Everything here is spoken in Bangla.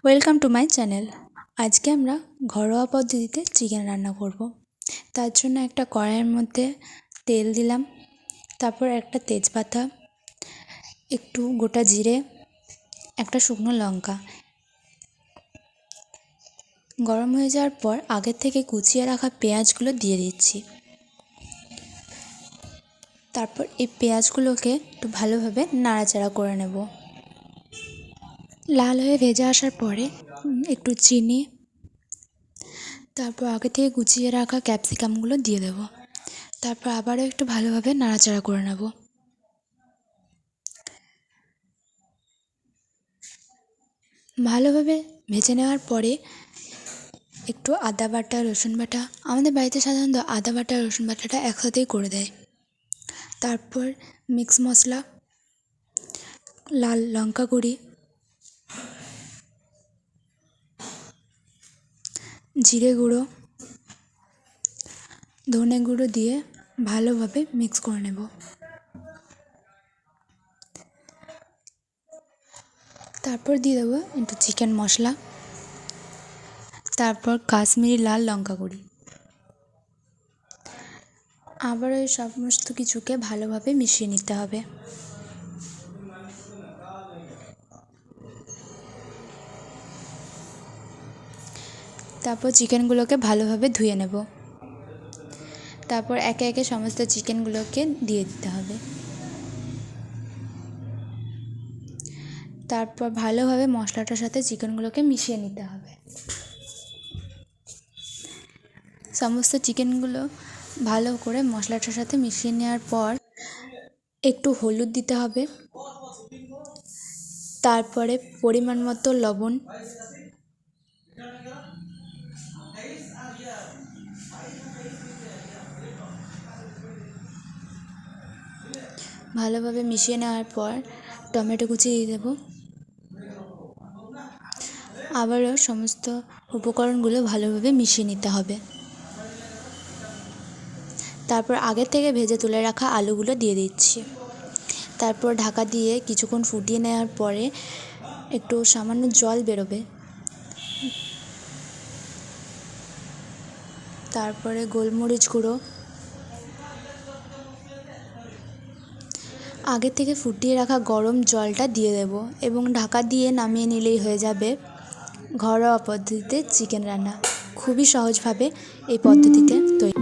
Welcome to my channel. আজকে আমরা ঘরোয়া পদ্ধতিতে চিকেন রান্না করব। তার জন্য একটা কড়াইয়ের মধ্যে তেল দিলাম, তারপর একটা তেজপাতা, একটু গোটা জিরে, একটা শুকনো লঙ্কা। গরম হয়ে যাওয়ার পর আগের থেকে কুচিয়ে রাখা পেঁয়াজগুলো দিয়ে দিচ্ছি। তারপর এই পেঁয়াজগুলোকে একটু ভালোভাবে নাড়াচাড়া করে নেব। লাল হয়ে ভেজে আসার পরে একটু চিনি, তারপর আগে থেকে কুচিয়ে রাখা ক্যাপসিকামগুলো দিয়ে দেব। তারপর আবারও একটু ভালোভাবে নাড়াচাড়া করে নেব। ভালোভাবে ভেজে নেওয়ার পরে একটু আদা বাটা, রসুন বাটা, আমাদের বাড়িতে সাধারণত আদা বাটা রসুন বাটাটা একসাথেই করে দেয়। তারপর মিক্স মশলা, লাল লঙ্কা গুঁড়ি, জিরে গুঁড়ো, ধনে গুঁড়ো দিয়ে ভালোভাবে মিক্স করে নেব। তারপর দিয়ে দেবো একটু চিকেন মশলা, তারপর কাশ্মীরি লাল লঙ্কা গুঁড়ি। আবার এই সমস্ত কিছুকে ভালোভাবে মিশিয়ে নিতে হবে। তারপর চিকেনগুলোকে ভালোভাবে ধুয়ে নেব। তারপর একে একে সমস্ত চিকেনগুলোকে দিয়ে দিতে হবে। তারপর ভালোভাবে মশলাটার সাথে চিকেনগুলোকে মিশিয়ে নিতে হবে। সমস্ত চিকেনগুলো ভালো করে মশলাটার সাথে মিশিয়ে নেওয়ার পর একটু হলুদ দিতে হবে, তারপরে পরিমাণ মতো লবণ, ভালোভাবে মিশিয়ে নেওয়ার পর টমেটো কুচি দিয়ে দেবো। আবারও সমস্ত উপকরণগুলো ভালোভাবে মিশিয়ে নিতে হবে। তারপর আগে থেকে ভেজে তুলে রাখা আলুগুলো দিয়ে দিচ্ছি। তারপর ঢাকা দিয়ে কিছুক্ষণ ফুটিয়ে নেওয়ার পরে একটু সামান্য জল বেরোবে। তারপরে গোলমরিচ গুঁড়ো, আগে থেকে ফুটিয়ে রাখা গরম জলটা দিয়ে দেব এবং ঢাকা দিয়ে নামিয়ে নিলেই হয়ে যাবে ঘরোয়া পদ্ধতিতে চিকেন রান্না। খুবই সহজভাবে এই পদ্ধতিতে তৈরি।